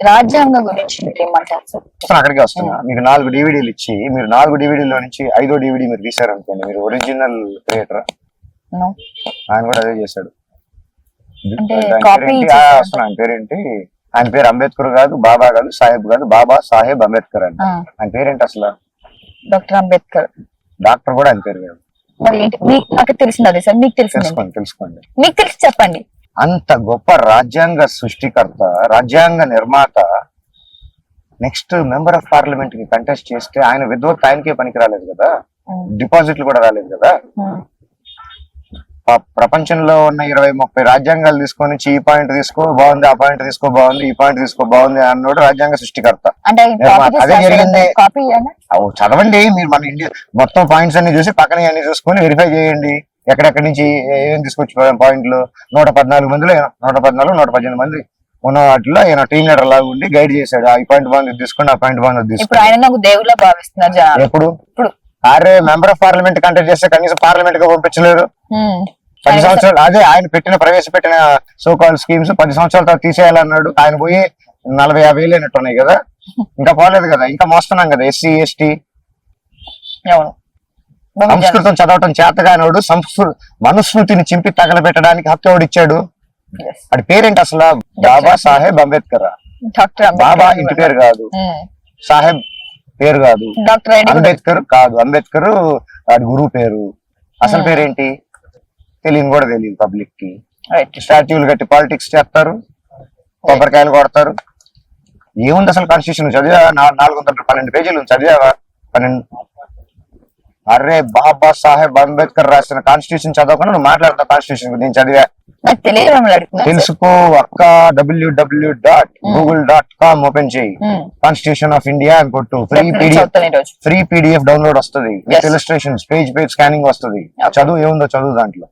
రాజ్యాంగం గురించి మీరు ఏమంటారు సార్? అక్కడికి వస్తున్నా. మీకు 4 డివిడీలు ఇచ్చి మీరు 4 డివిడీలో నుంచి 5వ డివిడీ మీరు తీసారనుకోండి, మీరు ఒరిజినల్ క్రియేటర్. No. ఆయన కూడా అదే చేశాడు. అంటే ఆయన కాపీ పేరేంటి? ఆయన పేరేంటి? ఆయన పేరు అంబేద్కర్ కాదు, బాబా కాదు, సాహెబ్ కాదు, బాబా సాహెబ్ అంబేద్కర్ అని. ఆయన పేరేంటి అసలు? డాక్టర్ అంబేద్కర్. డాక్టర్ కూడా ఆయన పేరు కాదు. మరి ఏంటి? నాకు తెలిసింది అదే సార్, మీకు తెలిసింది తెలుసుకోండి. మీకు తెలిసి చెప్పండి. అంత గొప్ప రాజ్యాంగ సృష్టికర్త, రాజ్యాంగ నిర్మాత నెక్స్ట్ మెంబర్ ఆఫ్ పార్లమెంట్ కి కంటెస్ట్ చేస్తే ఆయన విద్వత్ ఆయనకే పనికి రాలేదు కదా, డిపాజిట్లు కూడా రాలేదు కదా. ప్రపంచంలో ఉన్న 20-30 రాజ్యాంగాలు తీసుకొని ఈ పాయింట్ తీసుకో బాగుంది, ఆ పాయింట్ తీసుకో బాగుంది, ఈ పాయింట్ తీసుకో బాగుంది అన్నోడు రాజ్యాంగ సృష్టికర్త. అదే జరిగింది. చదవండి మీరు, మన ఇండియా మొత్తం పాయింట్స్ అన్ని చూసి పక్కన అన్ని చూసుకొని వెరిఫై చేయండి. ఎక్కడెక్కడి నుంచి ఏం తీసుకొచ్చి పాయింట్లు. 114 మందిలో 118 మంది ఉన్న వాటిలో ఆయన టీమ్ లీడర్ లాగా ఉండి గైడ్ చేశాడు. ఈ పాయింట్ బాగుంది తీసుకోండి, ఆ పాయింట్ బాగుంది తీసుకోండి. ఎప్పుడు అరే మెంబర్ ఆఫ్ పార్లమెంట్ కంటెక్ట్ చేస్తే కనీసం పార్లమెంట్ గా పంపించలేరు. 10 సంవత్సరాలు అదే ఆయన ప్రవేశపెట్టిన సోకాల్ స్కీమ్స్ 10 సంవత్సరాల తర్వాత తీసేయాలన్నాడు. ఆయన పోయి 40-50 వేలు అయినట్టున్నాయి కదా, ఇంకా పోలేదు కదా, ఇంకా మోస్తున్నాం కదా. ఎస్సీ ఎస్టీ సంస్కృతం చదవటం చేతగానోడు మనుస్మృతిని చింపి తగలబెట్టడానికి హక్కు ఎవడిచ్చాడు? అది పేరేంటి అసలు? బాబా సాహెబ్ అంబేద్కర్. బాబా ఇంటి పేరు కాదు, సాహెబ్ పేరు కాదు, అంబేద్కర్ కాదు. అంబేద్కర్ వాడి గురువు పేరు. అసలు పేరేంటి తెలియని కూడా తెలియదు పబ్లిక్ కి. స్టాట్యూలు కట్టి పాలిటిక్స్ చేస్తారు, కొబ్బరికాయలు కొడతారు. ఏముంది అసలు కాన్స్టిట్యూషన్? చదివా? 412 పేజీలు చదివావా? 12. అరే బాబా సాహెబ్ అంబేద్కర్ రాసిన కాన్స్టిట్యూషన్ చదవకుండా నువ్వు మాట్లాడతావు కాన్స్టిట్యూషన్ గురించి? చదివా? తెలుసుకో అక్క. www.google.com ఓపెన్ చేయి, కాన్స్టిట్యూషన్ ఆఫ్ ఇండియా అని కొట్టు. ఫ్రీ పీడిఎఫ్ డౌన్లోడ్ వస్తుంది, విత్ ఇలస్ట్రేషన్స్, పేజ్ స్కానింగ్ వస్తుంది. చదువు, ఏముందో చదువు దాంట్లో.